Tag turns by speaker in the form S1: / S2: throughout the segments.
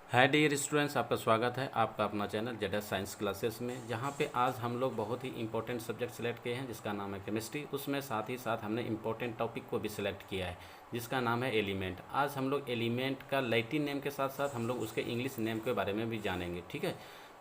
S1: Hi dear students, आपका स्वागत है आपका अपना चैनल जेड साइंस क्लासेस में, जहां पे आज हम लोग बहुत ही इंपॉर्टेंट सब्जेक्ट सेलेक्ट किए हैं जिसका नाम है केमिस्ट्री। उसमें साथ ही साथ हमने इंपॉर्टेंट टॉपिक को भी सिलेक्ट किया है जिसका नाम है एलिमेंट। आज हम लोग एलिमेंट का लैटिन नेम के साथ साथ हम लोग उसके इंग्लिश नेम के बारे में भी जानेंगे। ठीक है,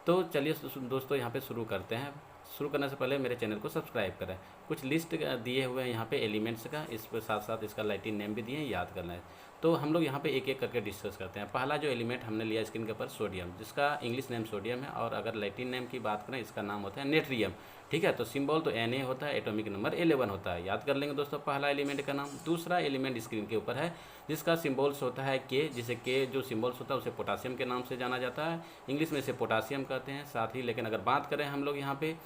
S1: तो चलिए दोस्तों यहाँ पे शुरू करते हैं। शुरू करने से पहले मेरे चैनल को सब्सक्राइब करें। कुछ लिस्ट दिए हुए हैं यहाँ पे एलिमेंट्स का, इस पर साथ साथ इसका लैटिन नेम भी दिए हैं, याद करना है। तो हम लोग यहाँ पे एक एक करके डिस्कस करते हैं। पहला जो एलिमेंट हमने लिया स्क्रीन के ऊपर, सोडियम, जिसका इंग्लिश नेम सोडियम है और अगर लैटिन नेम की बात करें इसका नाम होता है नेट्रियम। ठीक है, तो सिंबल तो Na होता है, एटॉमिक नंबर 11 होता है, याद कर लेंगे दोस्तों पहला एलिमेंट का नाम। दूसरा एलिमेंट स्क्रीन के ऊपर है जिसका सिंबल्स होता है के, जिसे के जो सिंबल्स होता है उसे पोटासियम के नाम से जाना जाता है, इंग्लिश में इसे पोटासियम कहते हैं साथ ही। लेकिन अगर बात करें हम लोग यहाँ पे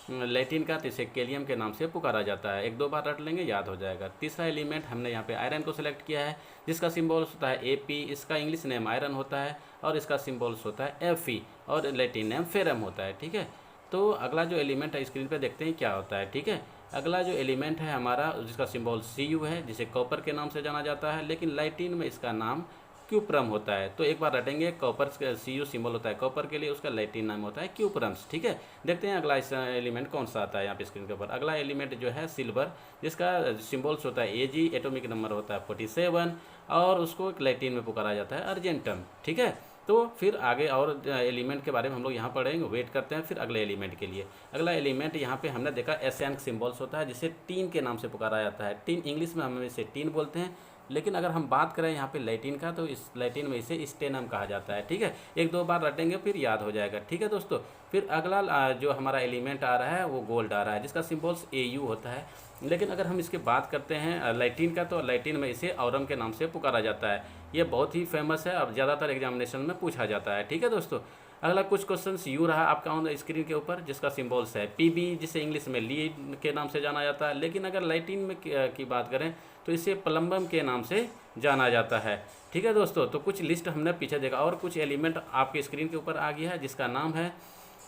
S1: लैटिन का, तो इसे कैलियम के नाम से पुकारा जाता है। एक दो बार रट लेंगे, याद हो जाएगा। तीसरा एलिमेंट हमने यहाँ पे आयरन को सिलेक्ट किया है जिसका सिंबल्स होता है Ap, इसका इंग्लिश नेम आयरन होता है और इसका सिंबल्स होता है Fe और लैटिन नेम फेरम होता है। ठीक है, तो अगला जो एलिमेंट है स्क्रीन पे देखते हैं क्या होता है। ठीक है, अगला जो एलिमेंट है हमारा जिसका सिंबल Cu है, जिसे कॉपर के नाम से जाना जाता है, लेकिन लैटिन में इसका नाम क्यूप्रम होता है। तो एक बार रटेंगे, कॉपर Cu सिंबल होता है कॉपर के लिए, उसका लैटिन नाम होता है क्यूप्रम्स। ठीक है, देखते हैं अगला इस एलिमेंट कौन सा आता है यहाँ पे स्क्रीन के ऊपर। अगला एलिमेंट जो है सिल्वर, जिसका सिंबल्स होता है Ag, एटॉमिक नंबर होता है 47 और उसको लैटिन में पुकारा जाता है अर्जेंटम। ठीक है, तो फिर आगे और एलिमेंट के बारे में हम लोग यहाँ पढ़ेंगे, वेट करते हैं फिर अगले एलिमेंट के लिए। अगला एलिमेंट यहाँ पे हमने देखा एसएन सिंबल्स होता है जिसे टीन के नाम से पुकारा जाता है। टीन इंग्लिश में हम इसे टीन बोलते हैं, लेकिन अगर हम बात करें यहाँ पे लैटिन का, तो इस लैटिन में इसे स्टेनम कहा जाता है। ठीक है, एक दो बार रटेंगे फिर याद हो जाएगा। ठीक है दोस्तों, फिर अगला जो हमारा एलिमेंट आ रहा है वो गोल्ड आ रहा है जिसका सिंबल्स Au होता है। लेकिन अगर हम इसकी बात करते हैं लैटिन का, तो लैटिन में इसे औरम के नाम से पुकारा जाता है। ये बहुत ही फेमस है और ज़्यादातर एग्जामिनेशन में पूछा जाता है। ठीक है दोस्तों, अगला कुछ क्वेश्चन यू रहा आपका ऑन स्क्रीन के ऊपर, जिसका सिंबल्स है Pb, जिसे इंग्लिश में लीड के नाम से जाना जाता है, लेकिन अगर लैटिन में की बात करें तो इसे प्लम्बम के नाम से जाना जाता है। ठीक है दोस्तों, तो कुछ लिस्ट हमने पीछे देखा और कुछ एलिमेंट आपके स्क्रीन के ऊपर आ गया है जिसका नाम है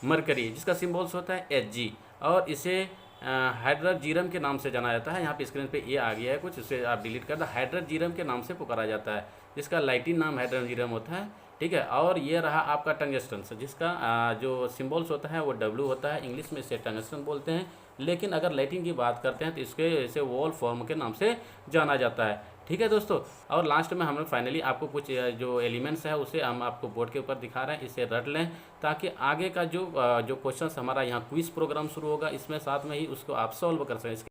S1: मरकरी, जिसका सिंबल्स होता है Hg और इसे हाइड्रोजीरम के नाम से जाना जाता है। यहाँ पे स्क्रीन पे ये आ गया है कुछ, उसे आप डिलीट कर दो। हाइड्रोजीरम के नाम से पुकारा जाता है जिसका लैटिन नाम हाइड्रोजीरम होता है। ठीक है, और ये रहा आपका टंगस्टन, जिसका जो सिंबल्स होता है वो W होता है, इंग्लिश में इसे टंगस्टन बोलते हैं, लेकिन अगर लैटिन की बात करते हैं तो इसे वॉल फॉर्म के नाम से जाना जाता है। ठीक है दोस्तों, और लास्ट में हम फाइनली आपको कुछ जो एलिमेंट्स है उसे हम आपको बोर्ड के ऊपर दिखा रहे हैं, इसे रट लें ताकि आगे का जो क्वेश्चंस हमारा यहाँ क्विज प्रोग्राम शुरू होगा इसमें साथ में ही उसको आप सॉल्व कर सकें।